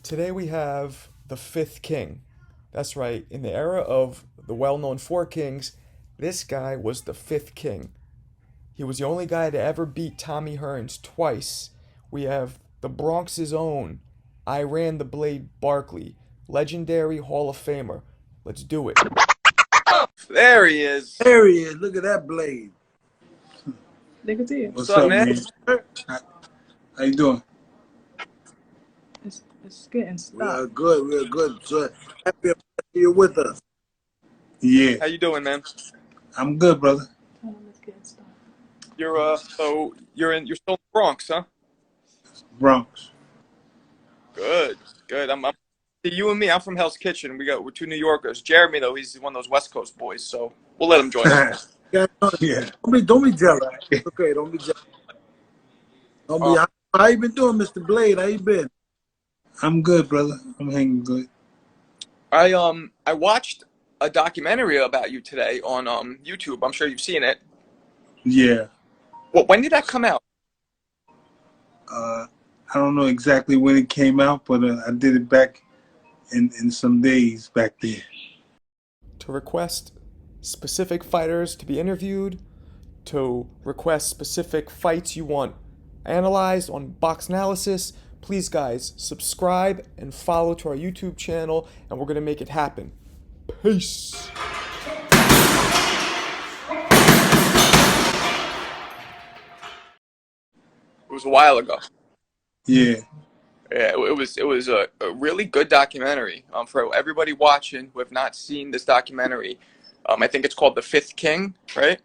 Today we have the fifth king. That's right, in the era of the well-known four kings, this guy was the fifth king. He was the only guy to ever beat Tommy Hearns twice. We have the Bronx's own I ran the blade Barkley, legendary Hall of Famer. Let's do it. There he is. There he is. Look at that blade. Look at it. What's up, man? How you doing? It's getting stuck. We're good. We're good. So happy you're with us. Yeah, How you doing, man? I'm good, brother. Tell him it's getting stuck. You're so you're still in the Bronx, huh? Bronx. Good. I'm you and me. I'm from Hell's Kitchen. We're two New Yorkers. Jeremy though, he's one of those West Coast boys, so we'll let him join us. Yeah. Yeah. Don't be jealous. It's okay. Don't be jealous. Don't be. How you been doing, Mr. Blade? How you been? I'm good, brother. I'm hanging good. I watched a documentary about you today on YouTube. I'm sure you've seen it. Yeah. Well, when did that come out? I don't know exactly when it came out, but I did it back in some days back there. To request specific fighters to be interviewed, to request specific fights you want analyzed on Box Analysis, please guys, subscribe and follow to our YouTube channel, and we're going to make it happen. Peace. It was a while ago. Yeah. Yeah, it was a really good documentary. For everybody watching who have not seen this documentary, I think it's called The Fifth King, right?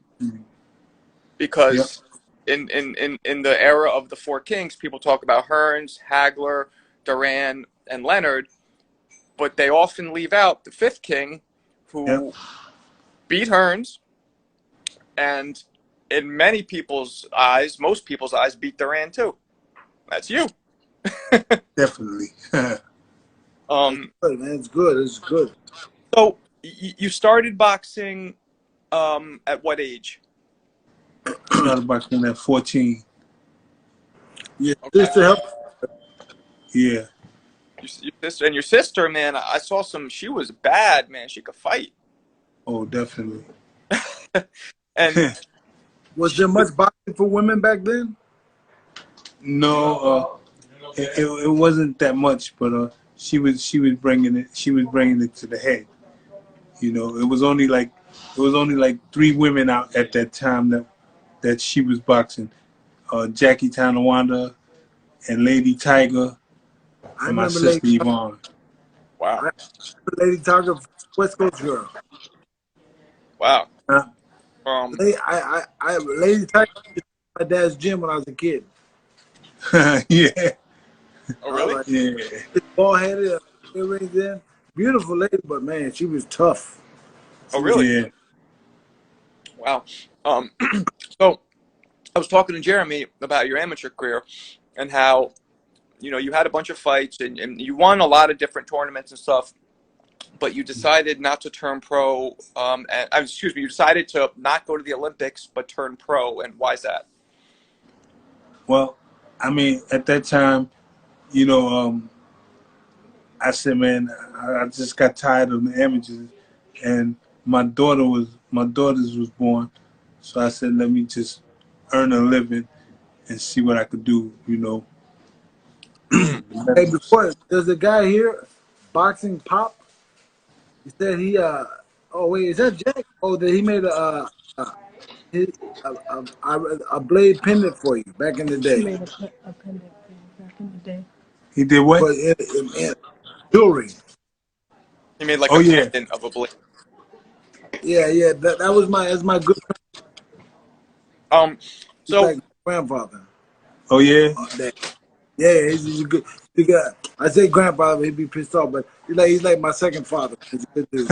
Because in the era of the four kings, people talk about Hearns, Hagler, Duran, and Leonard, but they often leave out the fifth king, who beat Hearns, and in many people's eyes, most people's eyes, beat Duran too. That's you. Definitely. Good, man. It's good. It's good. So you started boxing at what age? Started boxing at 14. Your Okay. sister helped. Yeah. Your sister, man, I saw some. She was bad, man. She could fight. Oh, definitely. And Was there much boxing for women back then? No, it wasn't that much, but she was bringing it. She was bringing it to the head. You know, it was only like 3 women out at that time that she was boxing. Jackie Tonawanda and Lady Tiger and my sister Yvonne. wow, Lady Tiger, West Coast girl. wow. Huh? Lady Tiger was my dad's gym when I was a kid. Yeah. Oh, really? Yeah. Bald headed, earrings in. Beautiful lady, but man, she was tough. Oh, really? Yeah. Wow. So I was talking to Jeremy about your amateur career and how, you had a bunch of fights and you won a lot of different tournaments and stuff, but you decided not to turn pro. You decided to not go to the Olympics but turn pro. And why is that? Well, I mean, at that time, I said, man, I just got tired of the amateurs, and my daughters was born, so I said, let me just earn a living and see what I could do, Hey, before there's a guy here, Boxing Pop. He said he oh wait, is that Jack? Oh, that he made a blade pendant for you back in the He day. made a pendant for you back in the day. He did what? But in jewelry. He made like Oh, a yeah. pendant of a blade. Yeah. That's my good friend. He's So like grandfather. Oh, yeah? Yeah, he's a good. I say grandfather, he'd be pissed off, but he's like my second father. He's a good dude.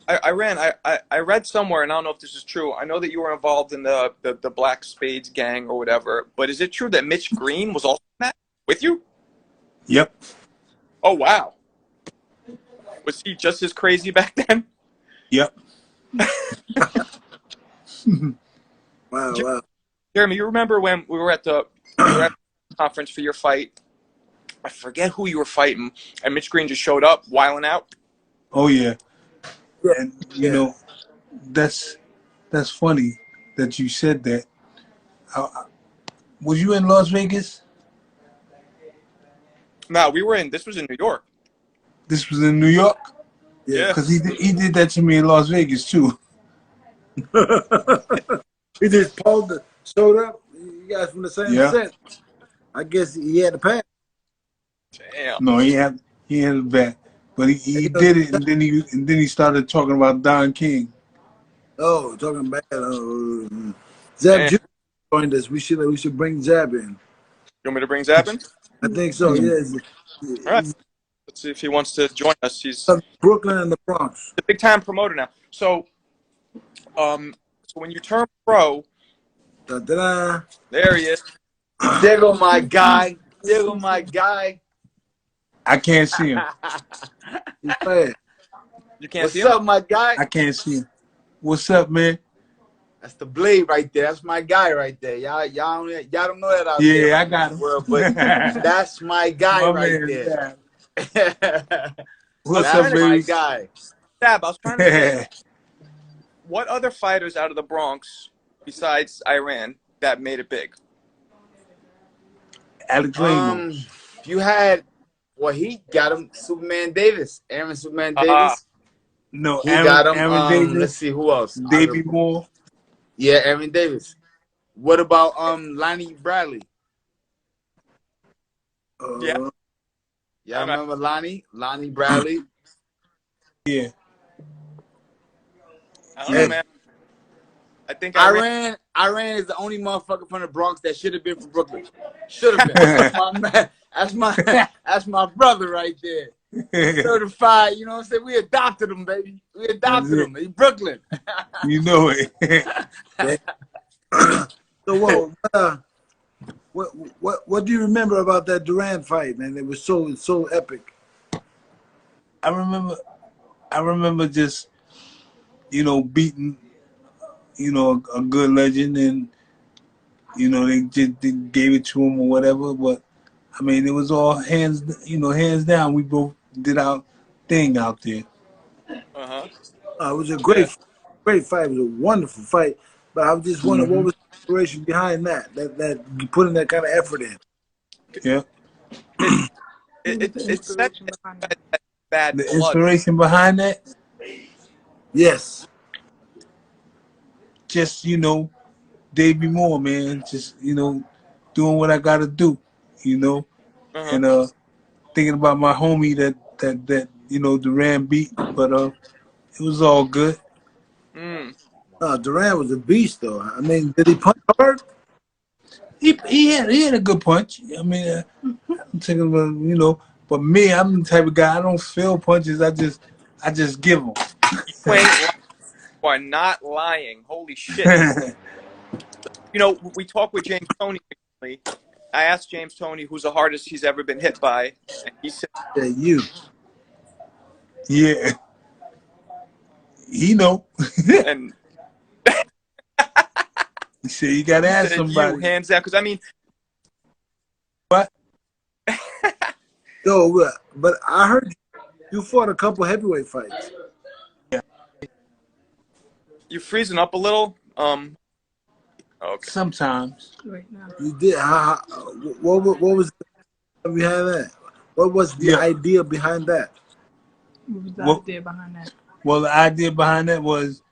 I read somewhere, and I don't know if this is true. I know that you were involved in the Black Spades gang or whatever, but is it true that Mitch Green was also in that with you? Yep. Oh, wow. Was he just as crazy back then? Yep. Wow. Jeremy, you remember when we were at the conference for your fight, I forget who you were fighting, and Mitch Green just showed up, wiling out. Oh yeah, Yeah. and Yeah. that's funny that you said that. Was you in Las Vegas? No, this was in New York. This was in New York, Yeah. Yeah. because he did that to me in Las Vegas too. He just showed up. You guys from the same Yeah. set. I guess he had to pass. Damn. No, he had it back, but he You did it, and then he started talking about Don King. Oh, talking bad. Zab Damn. Judah joined us. We should bring Zab in. You want me to bring Zab in? I think so. Yeah. All right. Let's see if he wants to join us. He's Brooklyn and the Bronx. a big time promoter now. So, when you turn pro, Da-da-da. there he is. There go my guy. There go my guy. I can't see him. He's bad. You can't What's see him. up, my guy? I can't see him. What's up, man? That's the blade right there. That's my guy right there. Y'all don't know that out there. Yeah, I got him. World, but that's my guy My right man, there. What's That's up, my baby? guy. Zab, I was trying to think, what other fighters out of the Bronx, besides Iran, that made it big? Alex Ramos. You had he got him Superman Davis. Aaron Superman Uh-huh. Davis. No, He Aaron, got him. Aaron Davis. Let's see who else. Davey Moore. Yeah, Aaron Davis. What about Lonnie Bradley? Yeah. Y'all remember Lonnie? Lonnie Bradley? Yeah. I don't know, man. I think Iran. Iran is the only motherfucker from the Bronx that should have been from Brooklyn. Should have been. That's my man. That's my brother right there. Certified, you know what I'm saying? We adopted him, baby. We adopted him. He's Brooklyn. You know it. So what do you remember about that Durant fight, man? It was so epic. I remember just, beating, a good legend, and, they gave it to him or whatever. But, I mean, it was all hands down. We both did our thing out there. Uh-huh. It was a great fight. It was a wonderful fight. But I was just wondering, what was the inspiration behind that you putting that kind of effort in? Yeah. It's such bad The blood. inspiration behind that, Yes. just, Davey Moore, man. Just, doing what I got to do, Uh-huh. and thinking about my homie that Duran beat, but it was all good. Durant was a beast, though. I mean, did he punch hard? He had a good punch. I mean, I'm thinking about, but me, I'm the type of guy, I don't feel punches. I just give them. You are not lying. Holy shit. We talked with James Toney recently. I asked James Toney who's the hardest he's ever been hit by, and he said, Yeah, you. Yeah. He know. and He said you gotta ask said somebody. you, hands down. Because, I mean, What? Yo, but I heard you fought a couple heavyweight fights. you're freezing up a little. Okay. Sometimes. Right now. You did. What was behind that? What was the idea behind that? What was the idea behind that? Well, the idea behind that was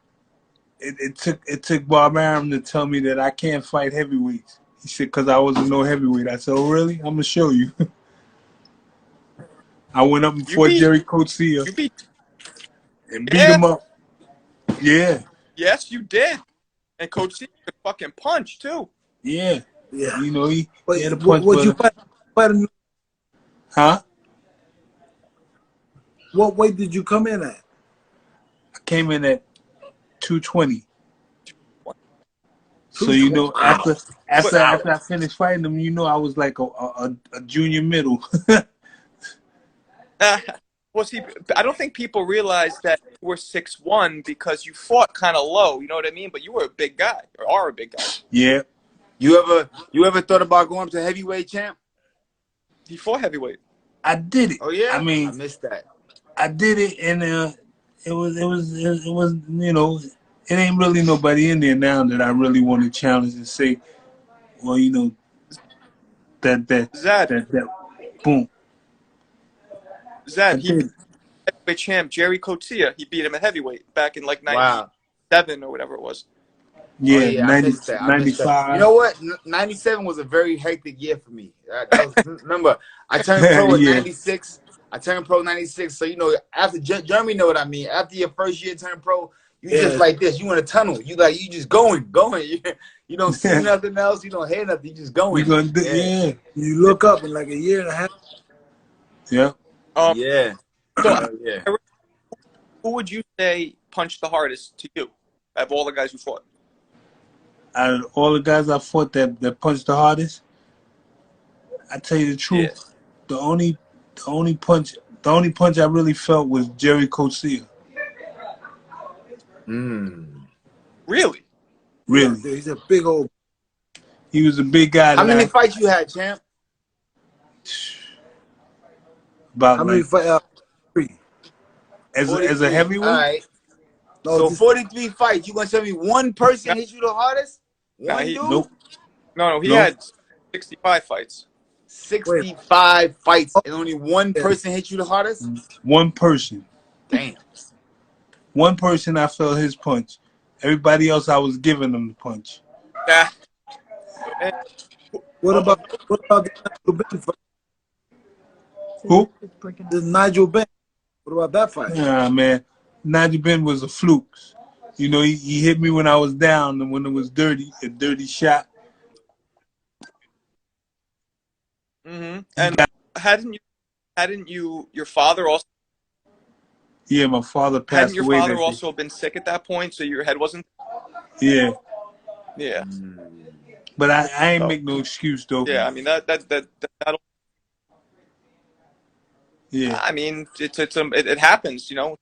it took Bob Arum to tell me that I can't fight heavyweights. He said, because I wasn't no heavyweight. I said, oh, really? I'm going to show you. I went up and fought Jerry Coetzee and beat him up. Yeah. Yes, you did. And Coach C could fucking punch, too. Yeah. Yeah. He had a What punch. you fight? Huh? What weight did you come in at? I came in at 220. So, after I finished fighting him, I was like a junior middle. Well, see, I don't think people realize that you were 6'1" because you fought kind of low. You know what I mean? But you were a big guy, or are a big guy. Yeah. You ever thought about going up to heavyweight champ? He fought heavyweight. I did it. Oh yeah, I mean, I missed that. I did it, and it was you know, it ain't really nobody in there now that I really want to challenge and say, well, you know, that Zab, boom. I Zab, he beat did. heavyweight champ Jerry Coetzee. He beat him at heavyweight back in like Wow. '97 or whatever it was. Oh Yeah, yeah, I 90, missed that. I missed that. You 95. know what? 97 was a very hectic year for me. That was remember I turned pro in Yeah. 96. I turned pro 96. So you know, after Jeremy know what I mean. After your first year turn pro, you just like this. You in a tunnel. You just going. You don't see nothing else. You don't hear nothing. You just going. We gonna do, yeah. You look up in like a year and a half. Yeah. Yeah. So, Yeah. who would you say punched the hardest to you of all the guys you fought? Out of all the guys I fought that punched the hardest, I tell you the truth, Yeah. the only punch I really felt was Jerry Coetzee. Really? Really, Yeah, he's a big old. he was a big guy. How many fights you had, champ? About How many like fight? 3. as a 43. heavyweight. All right. No, So just 43 fights. You gonna tell me one person No. hit you the hardest? Nah, One he- dude? Nope. No, he No. had 65 fights. 65 fights and only one person hit you the hardest? One person. Damn. One person I felt his punch. Everybody else I was giving them the punch. Yeah. what about the Nigel Benn fight? Who? It's breaking up. The Nigel Benn. What about that fight? Nah, man. Nigel Benn was a fluke. You know, he hit me when I was down and when it was dirty, a dirty shot. Mm-hmm. And hadn't you your father also Yeah, my father hadn't passed your away father that day. also been sick at that point, so your head wasn't? Yeah. Yeah. But I ain't So- make no excuse though. Yeah. I mean that'll, Yeah. I mean it happens, you know.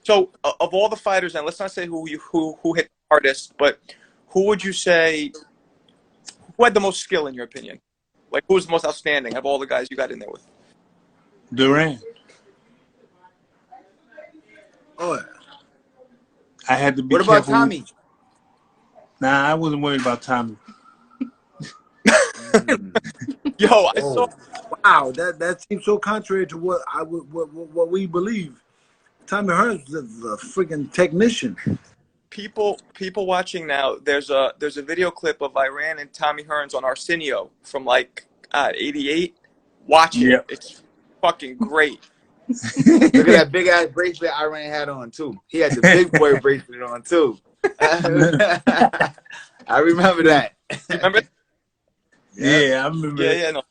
So of all the fighters, and let's not say who hit the hardest, but who would you say who had the most skill in your opinion? Like who was the most outstanding of all the guys you got in there with? Duran. Oh, yeah. I had to be What about careful. Tommy? Nah, I wasn't worried about Tommy. Yo, I saw Wow, that seems so contrary to what we believe. Tommy Hearns is a freaking technician. people watching now. There's a video clip of Iran and Tommy Hearns on Arsenio from like '88. Watch it. Yep. It's fucking great. Look at that big ass bracelet Iran had on too. He had the big boy bracelet on too. I remember that. Remember? Yeah, I remember. Yeah, no.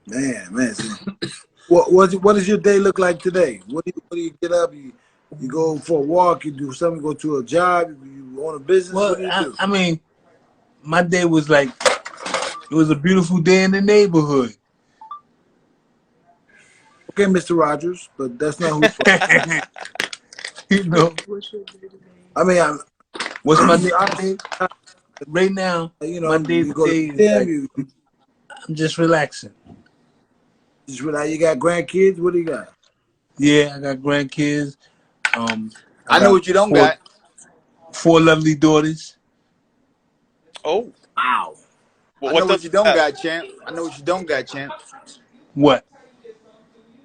Man. What does your day look like today? What do you get up? You go for a walk. You do something. You go to a job. You own a business. Well, what do you do? I mean, my day was like, it was a beautiful day in the neighborhood. Okay, Mr. Rogers, but that's not who. You know, What's your day-to-day? I mean, what's my day? Right now, my day you go to today the is gym. like, I'm just relaxing. You realize you got grandkids. What do you got? Yeah, I got grandkids. I know what you don't got. 4 lovely daughters. Oh, Wow. well, I know what does you don't that? got, champ. I know what you don't got, champ. What?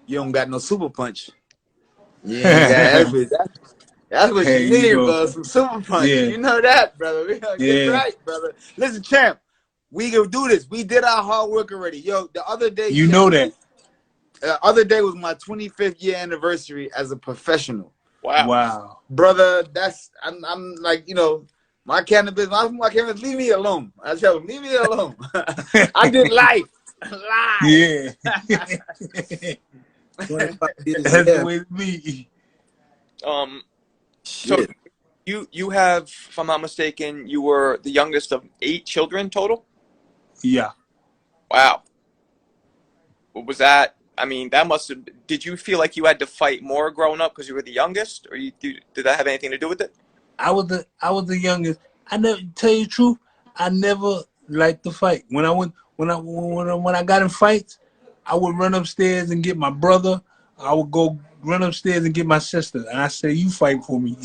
You don't got no super punch. Yeah, that's what Hey, you need, you go. bro. Some super punch. Yeah. You know that, brother. We gonna get Yeah. right, brother. Listen, champ. We can do this. We did our hard work already. Yo, the other day, You champ, know that. The other day was my 25th year anniversary as a professional. Wow. Brother, I'm like, you know, my cannabis, leave me alone. I tell them, leave me alone. I did life. Yeah. 25 years. That's the Yeah. way to be. So you have, if I'm not mistaken, you were the youngest of 8 children total. Yeah. Wow. What was that? I mean, that must have. Did you feel like you had to fight more growing up because you were the youngest, or did that have anything to do with it? I was the youngest. I never tell you the truth. I never liked to fight. When when I got in fights, I would run upstairs and get my brother. I would go run upstairs and get my sister, and I said, "You fight for me."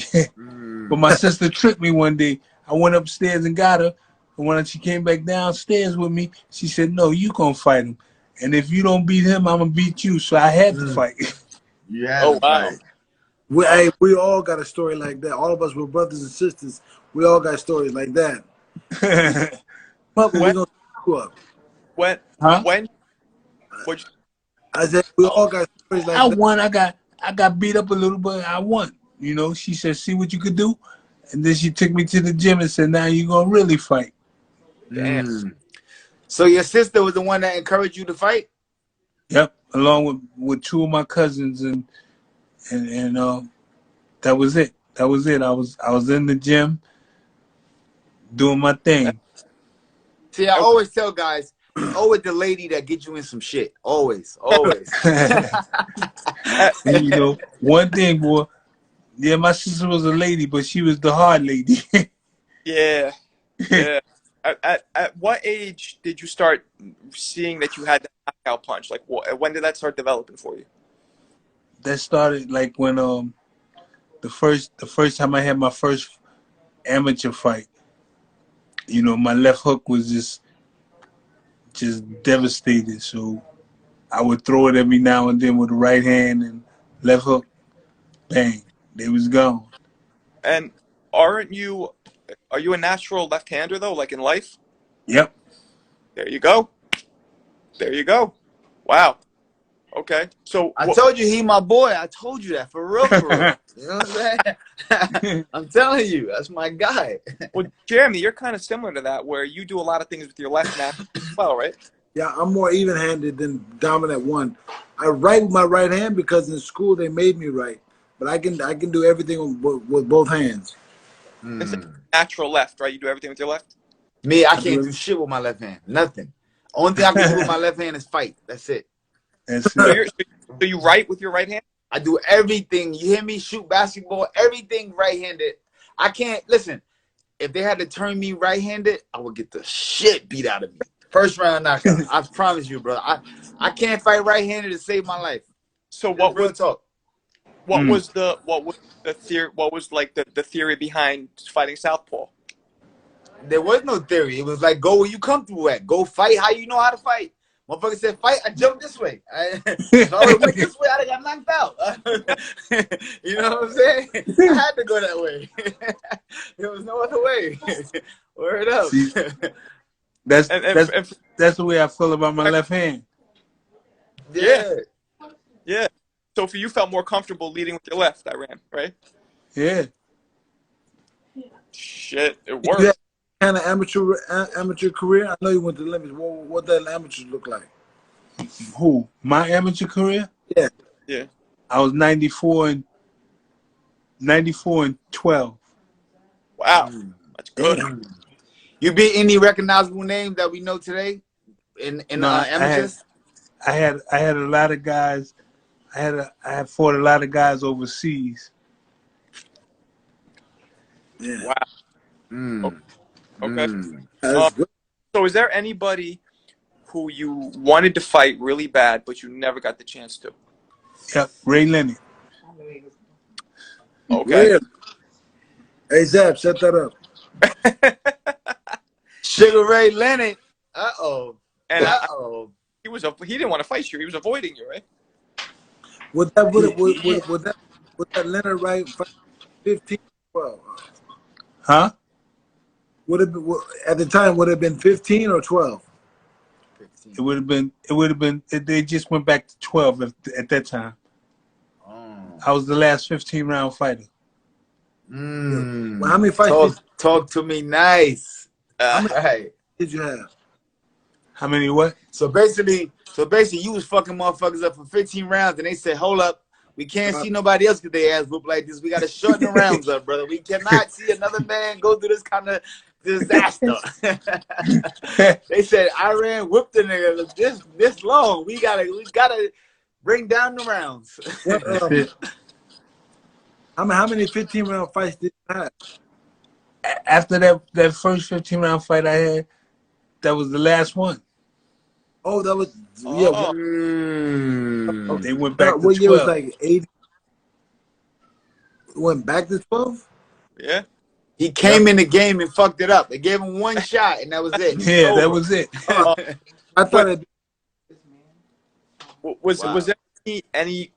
But my sister tricked me one day. I went upstairs and got her, and when she came back downstairs with me, she said, "No, you gonna fight him, and if you don't beat him, I'm gonna beat you." So I had to fight. You had Oh to wow. fight. We all got a story like that. All of us were brothers and sisters. We all got stories like that. But we're gonna screw up. When Huh? which I said we all got stories like I that. won. I got beat up a little, but I won. You know, she said, "See what you could do," and then she took me to the gym and said, "Now you're gonna really fight." damn. So your sister was the one that encouraged you to fight? Yep, along with two of my cousins, and that was it. That was it. I was in the gym doing my thing. See, I always tell guys, it's always the lady that gets you in some shit. Always. And, you know, one thing, boy. Yeah, my sister was a lady, but she was the hard lady. Yeah. Yeah. At what age did you start seeing that you had the knockout punch? Like, when did that start developing for you? That started like when the first time I had my first amateur fight. You know, my left hook was just devastated. So I would throw it every now and then with the right hand and left hook, bang, they was gone. And are you a natural left-hander though, like in life? Yep. There you go. There you go. Wow. Okay. So I told you he my boy. I told you that for real. You know what I'm saying? I'm telling you, that's my guy. well, Jeremy, you're kind of similar to that, where you do a lot of things with your left hand as well, right? Yeah, I'm more even-handed than dominant one. I write with my right hand because in school they made me write, but I can do everything with both hands. It's a natural left, right? You do everything with your left. Me, I can't do shit with my left hand. Nothing. Only thing I can do with my left hand is fight. That's it. That's So it. you write with your right hand? I do everything. You hear me? Shoot basketball, everything right-handed. I can't listen. If they had to turn me right-handed, I would get the shit beat out of me. First round knockout. I promise you, brother. I can't fight right-handed to save my life. So what Real was talk? what was the theory? What was like the theory behind fighting southpaw? There was no theory. It was like, go where you comfortable at. Go fight how you know how to fight. Motherfucker said, fight, I jumped this way. If I went this way, I'd have got knocked out. You know what I'm saying? I had to go that way. There was no other way. Word up. See, that's the way I feel about my left hand. Yeah. Yeah. So for you, felt more comfortable leading with your left, I ran, right? Yeah. Shit, it You worked. had kind of amateur career. I know you went to the limits. What that amateur look like? Who? My amateur career? Yeah. Yeah. I was 94 and 12. Wow, that's good. You beat any recognizable name that we know today in No, amateurs? I had a lot of guys. I had fought a lot of guys overseas. Yeah. Wow. Okay. That's good. So is there anybody who you wanted to fight really bad, but you never got the chance to? Yep, Ray Leonard. Okay. Really? Hey, Zab, set that up. Sugar Ray Leonard. Uh-oh. And Uh-oh. he didn't want to fight you. He was avoiding you, right? Would that Leonard right 15? Well, Huh? at the time would it have been 15 or 12? 15. It would have been. They just went back to 12 at that time. Oh. I was the last 15-round fighter. Well, how many fights Talk to me nice. Right. did you have? How many what? So basically, you was fucking motherfuckers up for 15 rounds, and they said, "Hold up, we can't see nobody else get their ass whooped like this. We got to shorten the rounds up, brother. We cannot see another man go through this kind of disaster." They said, "Iran whooped the nigga this long. We gotta bring down the rounds." How many 15-round fights did you have? After that first 15-round fight I had, that was the last one. Oh, that was yeah. Oh, They went back to What year was 12. like 80? Went back to 12? yeah. He came in the game and fucked it up. They gave him one shot, and that was it. He was Yeah, that over. was it. Uh, I thought but it. was Wow. there any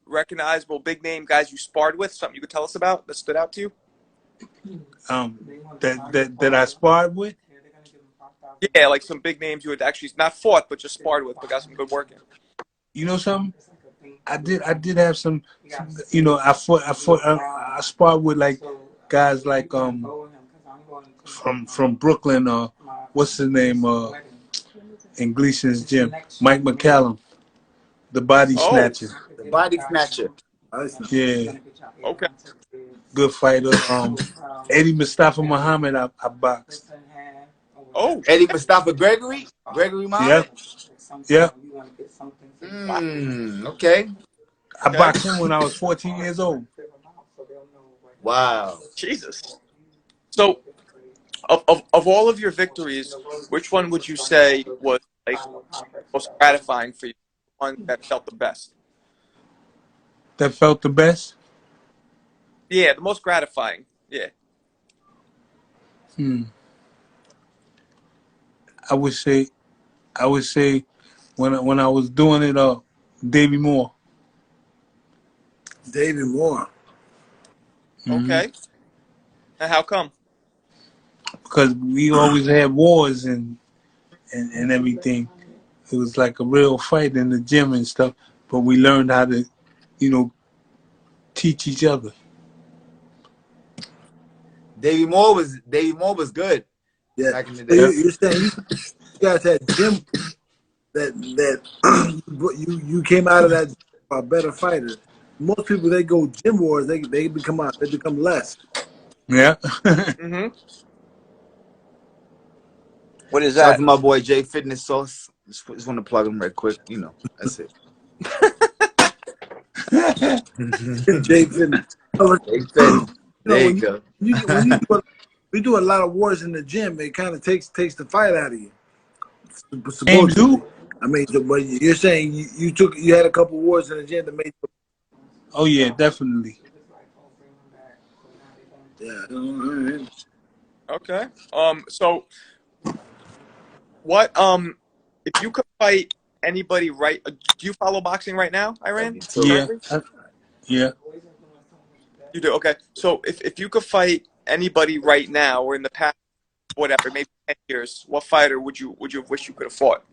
recognizable big name guys you sparred with? Something you could tell us about that stood out to you? That I sparred with. Yeah, like some big names you had actually not fought, but just sparred with, but got some good work in. You know something? I did have some. You know, I sparred with like guys like from Brooklyn. What's his name? In Gleason's gym, Mike McCallum, the body Oh, snatcher. The body snatcher. Yeah, okay. good fighter. Eddie Mustafa Muhammad, I boxed. Oh, Eddie Mustafa Gregory? Gregory Yeah, Muhammad? yeah. Okay. I boxed him when I was 14 years old. Wow. Jesus. So, of all of your victories, which one would you say was like most gratifying for you? One that felt the best? That felt the best. Yeah, the most gratifying. Yeah. I would say when I was doing it, Davy Moore. David Moore. Okay. And how come? Because we always had wars and everything. It was like a real fight in the gym and stuff. But we learned how to, teach each other. Davey Moore was good Yeah. back in the So day. you're saying you guys had gym that you came out of that a better fighter. Most people they go gym wars, they become less. Yeah. Mm-hmm. What is Shout out that? to my boy Jay Fitness Sauce. Just want to plug him right quick. That's it. Jay Fitness. Jay Fitness. There you go. When we do a lot of wars in the gym, it kind of takes the fight out of you. James Supposedly. who? I mean, but you're saying you had a couple wars in the gym that made. Oh yeah, definitely. Yeah. All right. Okay. So what? If you could fight anybody, right? Do you follow boxing right now, Iran? Yeah. Yeah. You do. Okay. So if you could fight anybody right now or in the past, whatever, maybe 10 years, what fighter would you wish you could have fought?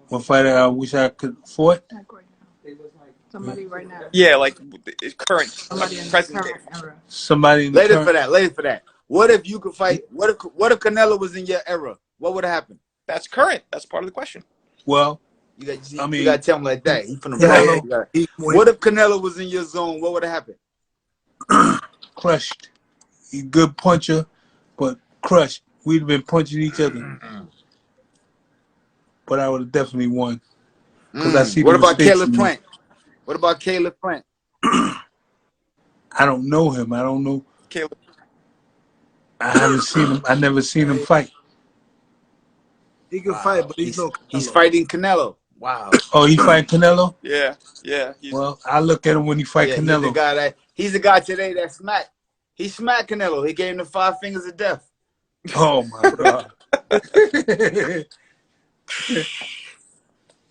What fighter I wish I could fought? Like right now. Somebody right now. Yeah, like current, Somebody in the present current day. era. Somebody in the Later current. for that. What if you could fight? What if Canelo was in your era? What would have happened? That's current. That's part of the question. Well, You gotta tell him like that. He from the Canelo- Bronx. What if Canelo was in your zone? What would have happened? crushed. He's a good puncher, but crushed. We'd have been punching each other. But I would have definitely won. Because I see What the about mistakes Caleb in me. Plant? What about Caleb Plant? I don't know him. I don't know. Caleb. I haven't seen him. I never seen him fight. He can fight, but he's no Canelo. He's fighting Canelo. Wow. Oh, he fight Canelo? Yeah. Well, I look at him when he fight Canelo. He's the guy today that smacked. He smacked Canelo. He gave him the 5 fingers of death. Oh my God.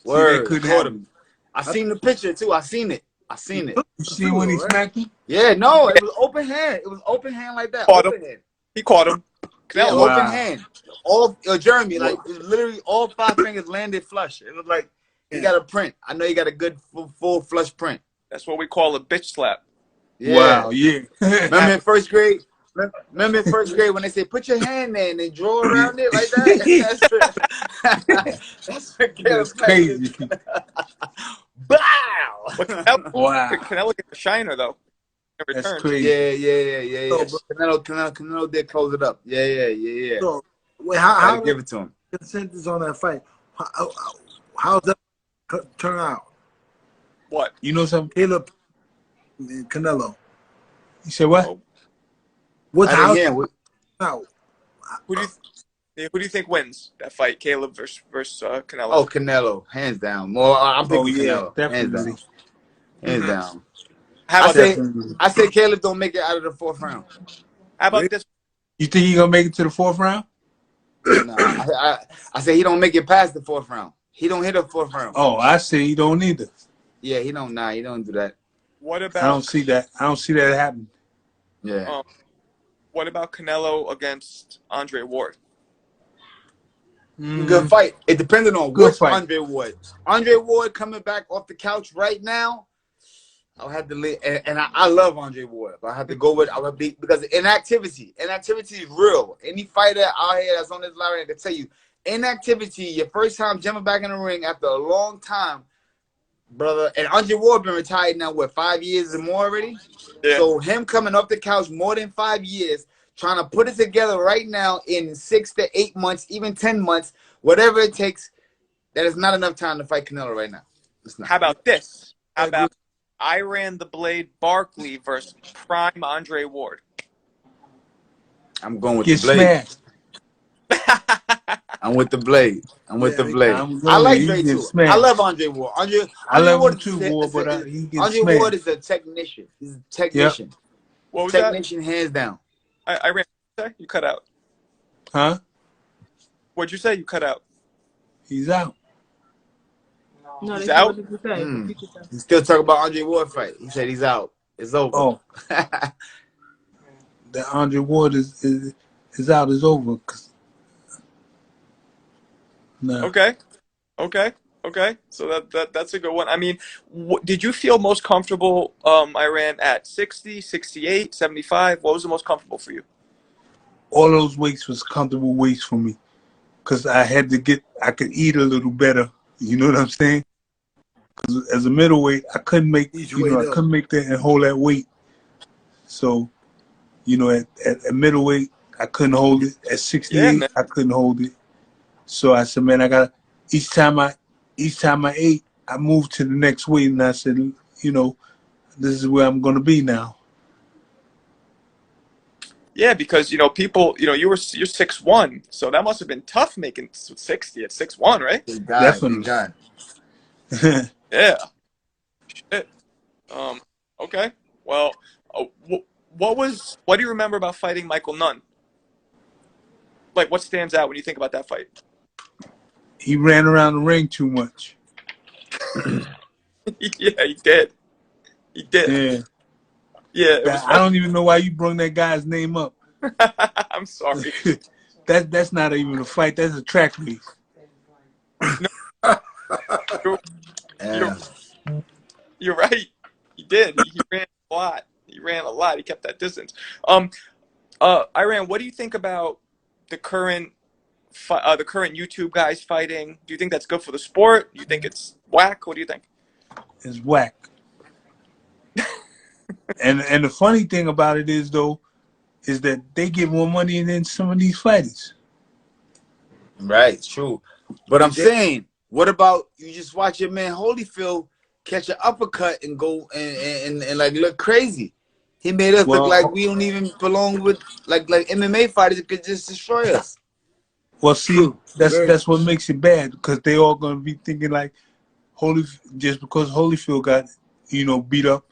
Word. couldn't Caught happen. him. I seen the picture too. I seen it. You see when he smacked him? Yeah, no, it was open hand. It was open hand like that. Caught him. Open hand. He caught him. Yeah, Canelo. Wow. open hand. All Jeremy, like it was literally all 5 fingers landed flush. It looked like he got a print. I know he got a good full flush print. That's what we call a bitch slap. Yeah. Wow, yeah. Remember in first grade? Remember in first grade when they say put your hand there and then draw around it like that? That's what That's crazy. Bow! But Canelo, Wow. Canelo gets a shiner though. In That's return. crazy. Yeah. Canelo did close it up. Yeah. So, wait, How how give it to him? consensus on that fight? How's that turn out? What? You know something? Caleb and Canelo. You said what? Oh. What's I how didn't hear. now? Who do you Yeah, who do you think wins that fight, Caleb versus Canelo? Oh, Canelo, hands down. More, I'm Oh picking yeah, Canelo, hands definitely, down, hands Hmm. down. How I about this? say, definitely. I say Caleb don't make it out of the 4th round. How about Really? this? You think he gonna make it to the 4th round? Nah, I say he don't make it past the 4th round. He don't hit the 4th round. Oh, I say he don't either. Yeah, he don't. Nah, he don't do that. What I don't about see that. I don't see that happening. Yeah. um, what about Canelo against Andre Ward? Good fight. It depended on Good which fight. Andre Ward. Andre Ward coming back off the couch right now. I'll have to live, and I love Andre Ward, but I have to go with I would be because inactivity is real. Any fighter out here that's on this line, I can tell you, inactivity. Your first time jumping back in the ring after a long time, brother. And Andre Ward been retired now, what, 5 years or more already? Yeah. So him coming off the couch more than 5 years, trying to put it together right now in 6 to 8 months, even 10 months, whatever it takes, that is not enough time to fight Canelo right now. It's not. How about this? How about Iran the Blade Barkley versus prime Andre Ward? I'm going with Get the Blade. smashed. I'm with the Blade. I'm with the Yeah, Blade. I'm I going like he Dre get too. smashed. I love Andre Ward. Andre I love Ward him too, Ward, but he gets Andre smashed. Ward is a technician. He's a technician. What was that? Technician, hands down. Iran, you cut out. Huh? What'd you say? You cut out. He's out. No, He's they said, out? what did you say? Hmm. Repeat yourself. He's still talking about Andre Ward fight. He said he's out. It's over. Oh, the Andre Ward is out. Is over. No. Okay. So that's a good one. I mean, did you feel most comfortable, Iran, at 60, 68, 75? What was the most comfortable for you? All those weights was comfortable weights for me, cause I could eat a little better. You know what I'm saying? Cause as a middleweight, I couldn't make that and hold that weight. So, at middleweight, I couldn't hold it. At 68, man. I couldn't hold it. So I said, man, I gotta. Each time I ate, I moved to the next weight, and I said, this is where I'm gonna be now. Yeah, because people, you're 6'1", so that must have been tough making 60 at 6'1", right? He died. Definitely. He died. Yeah. Shit. Okay. Well, what do you remember about fighting Michael Nunn? Like, what stands out when you think about that fight? He ran around the ring too much. Yeah, he did. Yeah. Yeah, it was I don't even know why you brought that guy's name up. I'm sorry. That's not even a fight. That's a track race. You're right. He did. He ran a lot. He kept that distance. Iran, what do you think about the current YouTube guys fighting? Do you think that's good for the sport? Do you think it's whack? What do you think? It's whack. and the funny thing about it is that they get more money than some of these fighters. Right, true. But I'm saying, what about you just watch your man Holyfield catch an uppercut and go and like look crazy? He made us look like we don't even belong with like MMA fighters that could just destroy us. Well, see, that's what makes it bad, because they all gonna be thinking like just because Holyfield got beat up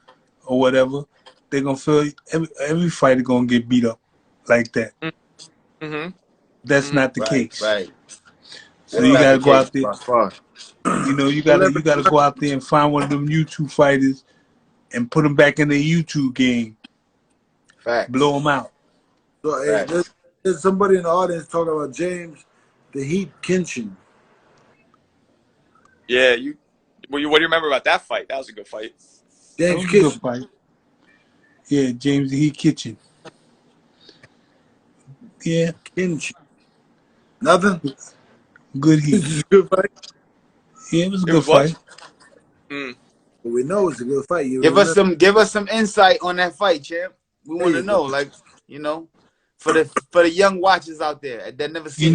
or whatever, they're gonna feel every fighter gonna get beat up like that. Mm-hmm. That's not the case. Right. So you gotta go out there. By far. You gotta go out there and find one of them YouTube fighters and put them back in the YouTube game. Facts. Blow them out. So there's somebody in the audience talking about James the Heat Kinchin. Yeah, what do you remember about that fight? That was a good fight. James Good Kitchen. fight. Yeah, James the Heat Kitchen. Yeah. Kinchin. Nothing? Good heat. This is a good fight. Yeah, it was a It good was what? fight. Well, we know it's a good fight. Give us some insight on that fight, champ. We want to know, like, for the young watchers out there that never seen.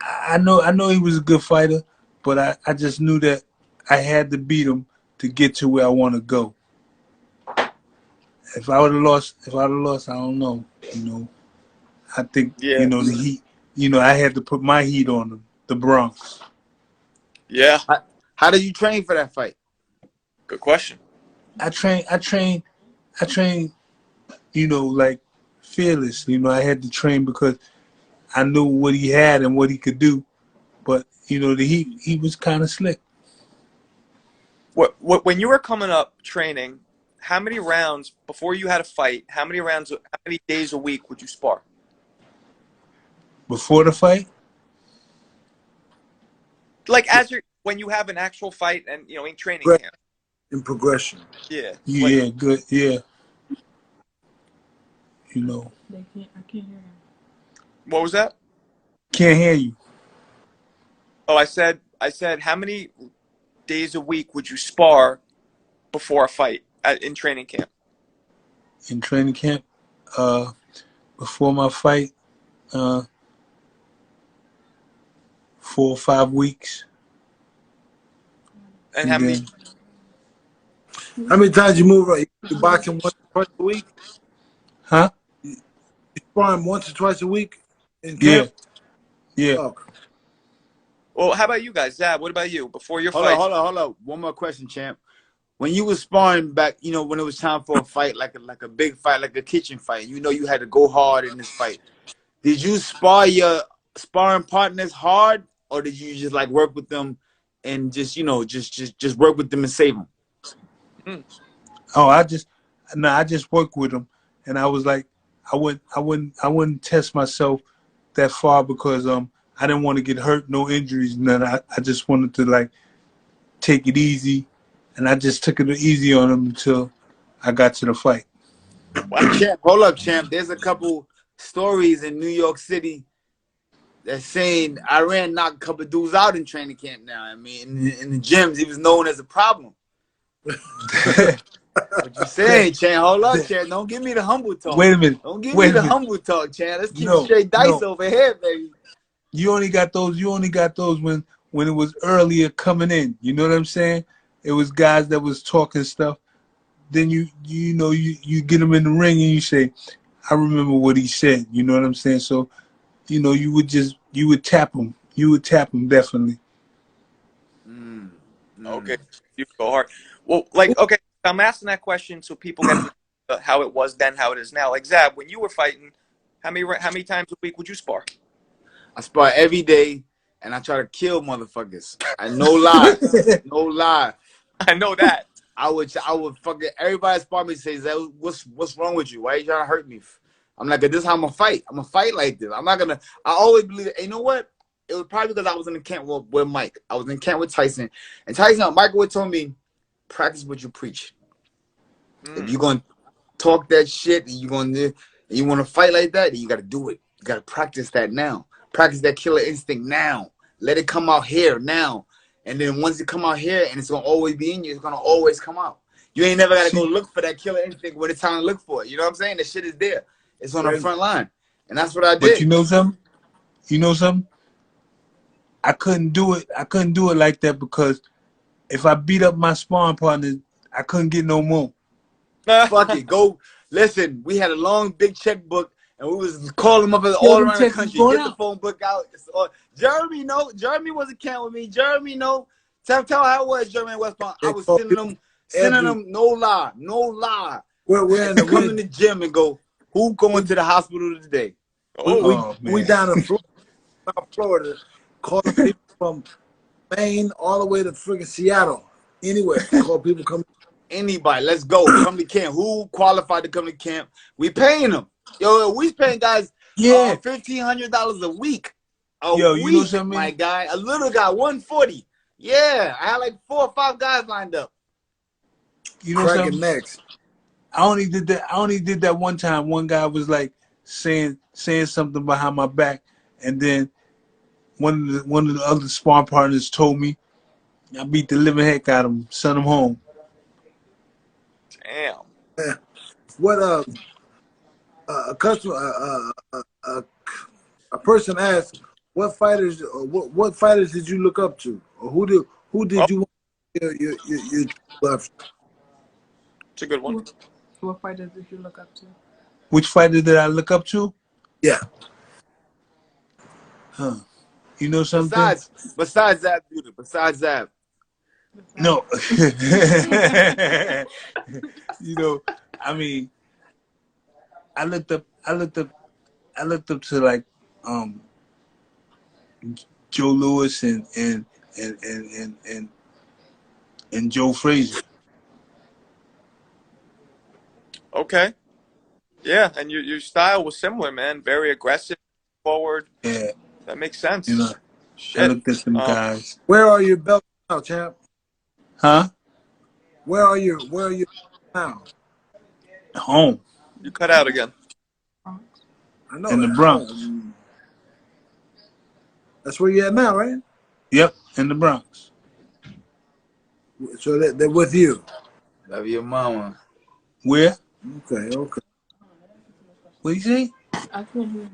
I know he was a good fighter, but I just knew that I had to beat him to get to where I want to go. If I would have lost, I don't know. I think Yeah. the you know, I had to put my heat on them, the Bronx. Yeah, How did you train for that fight? good question. I train, you know, like fearless. You know, I had to train because I knew what he had and what he could do. But, you know, he was kind of slick. What when you were coming up training, how many rounds before you had a fight? How many days a week would you spar? Before the fight, Like when you have an actual fight and you know in training Right. camp. In progression. Yeah. yeah, good, yeah. You know, I can't hear him. What was that? can't hear you. Oh, I said how many days a week would you spar before a fight in training camp? In training camp, before my fight, 4 or 5 weeks. And how many? How many times you move around? You boxing once or twice a week? Huh? You sparring once or twice a week in Yeah, camp? yeah. Oh, Well, how about you guys, Zab? What about you before your Hold fight? on, hold on. One more question, champ. When you was sparring back, you know, when it was time for a fight, like a big fight, like a kitchen fight, you know, you had to go hard in this fight. Did you spar your sparring partners hard, or did you just like work with them and just, you know, just work with them and save them? Oh, I just worked with him, and I was like, I wouldn't test myself that far because I didn't want to get hurt, no injuries, and then I just wanted to like take it easy, and I just took it easy on him until I got to the fight. Champ, hold up, champ. There's a couple stories in New York City that's saying Iran knocked a couple dudes out in training camp now. I mean, in the gyms, he was known as a problem. What you saying, Chan? Hold up, Chan. Don't give me the humble talk. Wait a minute. Don't give Wait me a the minute. humble talk, Chan. Let's keep No, straight dice no. over here, baby. You only got those when it was earlier coming in. You know what I'm saying? It was guys that was talking stuff. Then you get them in the ring and you say, I remember what he said. You know what I'm saying? So, you know, you would tap him. You would tap him definitely. Okay, you go hard. Well, like, okay, I'm asking that question so people get to how it was then, how it is now. Like Zab, when you were fighting, how many times a week would you spar? I spar every day, and I try to kill motherfuckers. I no lie, no lie. I know that. I would fucking everybody spar me says, what's wrong with you? Why are you trying to hurt me? I'm like, this is how I'm gonna fight. I'm gonna fight like this. I'm not gonna. I always believe it. You know what? It was probably because I was in the camp with Mike. I was in camp with Tyson, and Michael would tell me, practice what you preach. If you're gonna talk that shit, and you want to fight like that, then you gotta do it. You gotta practice that now. Practice that killer instinct now. Let it come out here now. And then once it come out here, and it's gonna always be in you, it's gonna always come out. You ain't never gotta go look for that killer instinct when it's time to look for it. You know what I'm saying? The shit is there. It's on the front line, and that's what I did. But you know something? I couldn't do it. I couldn't do it like that because if I beat up my sparring partner, I couldn't get no more. Fuck it. Go. Listen, we had a long, big checkbook, and we was calling them up all around the country. Get the phone book out. Jeremy, no. Jeremy wasn't counting with me. Jeremy, no. Tell how it was, Jeremy West Palm. I was sending them, no lie. We're in come in the gym and go, who going to the hospital today? We down in Florida, South Florida, calling people from Maine all the way to freaking Seattle. Anywhere, call people coming. Anybody, let's go. Come to camp. Who qualified to come to camp? We paying them. Yo, we paying guys $1,500 a week. You know what I mean? My guy. A little guy, 140. Yeah, I had like 4 or 5 guys lined up. You know something? Next. I only did that one time. One guy was like saying something behind my back, and then one of the other sparring partners told me I beat the living heck out of him, sent him home. Damn. What a customer a person asked, what fighters did you look up to, or who did you want your left? It's a good one. What fighter did you look up to? Which fighter did I look up to? Yeah. Huh. You know something? Besides Zab Judah, besides Zab. No. You know, I mean, I looked up to like Joe Louis and Joe Frazier. Okay. Yeah, and your style was similar, man. Very aggressive, forward. Yeah, That makes sense. you know, I Shit. looked at some guys. Where are your belts now, champ? Huh? Where are you now? Home You cut out again. I know in the that. Bronx. That's where you're at now, right? Yep, in the Bronx. So they're with you. Love your mama. Where? Okay. What you say? I can't hear you.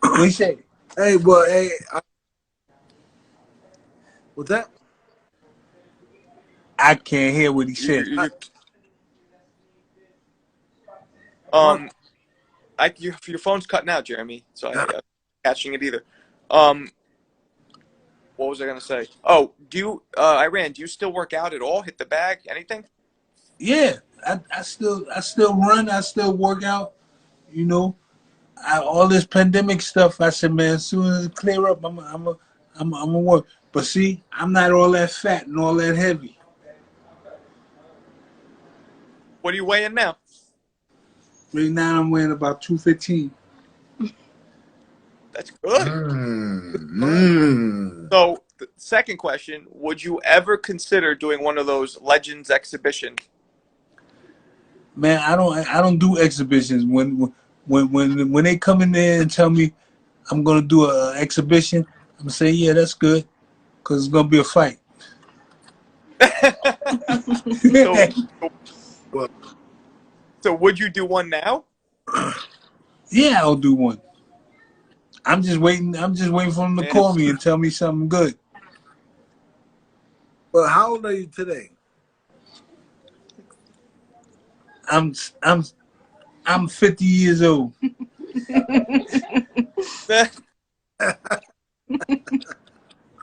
What you say? Hey, well, what's that? I can't hear what he said. Your phone's cutting out, Jeremy. So I'm not catching it either. What was I gonna say? Oh, Iran? Do you still work out at all? Hit the bag? Anything? Yeah, I still run. I still work out. You know, all this pandemic stuff. I said, man, as soon as it clear up, I'm a work. But see, I'm not all that fat and all that heavy. What are you weighing now? Right now, I'm weighing about 215. That's good. So, the second question: would you ever consider doing one of those Legends exhibitions? Man, I don't do exhibitions. When they come in there and tell me I'm gonna do an exhibition, I'm gonna say, yeah, that's good, cause it's gonna be a fight. So would you do one now? Yeah, I'll do one. I'm just waiting for them to call me and tell me something good. Well, how old are you today? I'm 50 years old.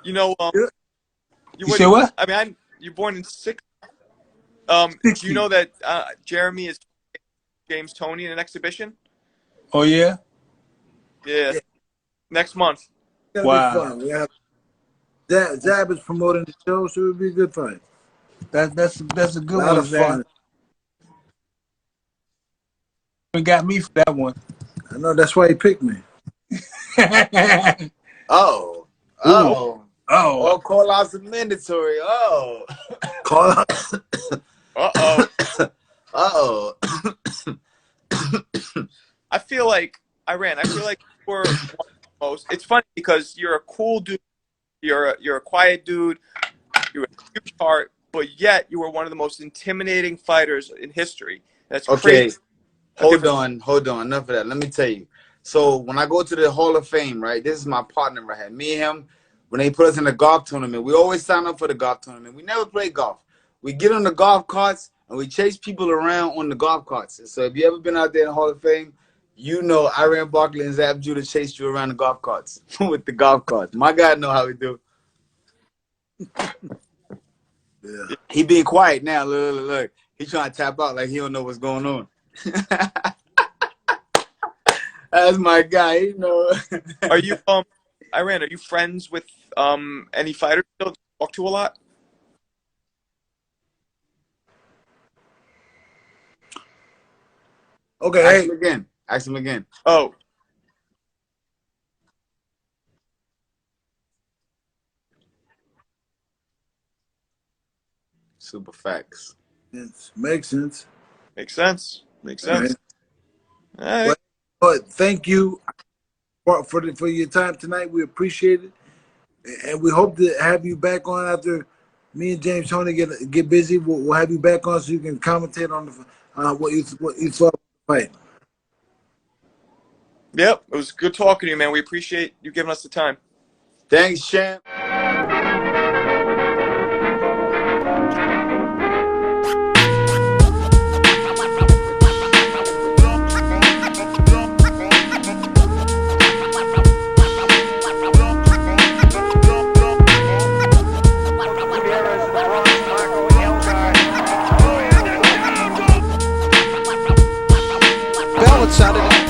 You know, you say what? I mean, you're born in 60. Do you know that Jeremy is James Toney in an exhibition? Oh yeah. Yeah. Next month. That'll be fun. Zab is promoting the show, so it'll be a good fight. That's a good a lot one, of fun. You got me for that one. I know, that's why he picked me. Oh, call out some mandatory. Oh, call out. I feel like Iran. I feel like we're one of the most. It's funny because you're a cool dude. You're a quiet dude. You're a huge heart, but yet you were one of the most intimidating fighters in history. That's okay. Crazy. Hold on. Enough of that. Let me tell you. So when I go to the Hall of Fame, right, this is my partner right here. Me and him, when they put us in the golf tournament, we always sign up for the golf tournament. We never play golf. We get on the golf carts and we chase people around on the golf carts. So if you ever been out there in the Hall of Fame, you know Barkley and Zab Judah chased you around the golf carts with the golf carts. My guy know how we do. Yeah. He being quiet now. Look. He trying to tap out like he don't know what's going on. That's my guy, you know. Are you Iran, are you friends with any fighters you still talk to a lot? Okay. Ask him again. Oh. Super facts. Makes sense. Makes sense. All right. But thank you for your time tonight. We appreciate it, and we hope to have you back on after me and James Toney get busy. We'll have you back on so you can commentate on what you thought of the fight. Yep, it was good talking to you, man. We appreciate you giving us the time. Thanks, champ. Shout out to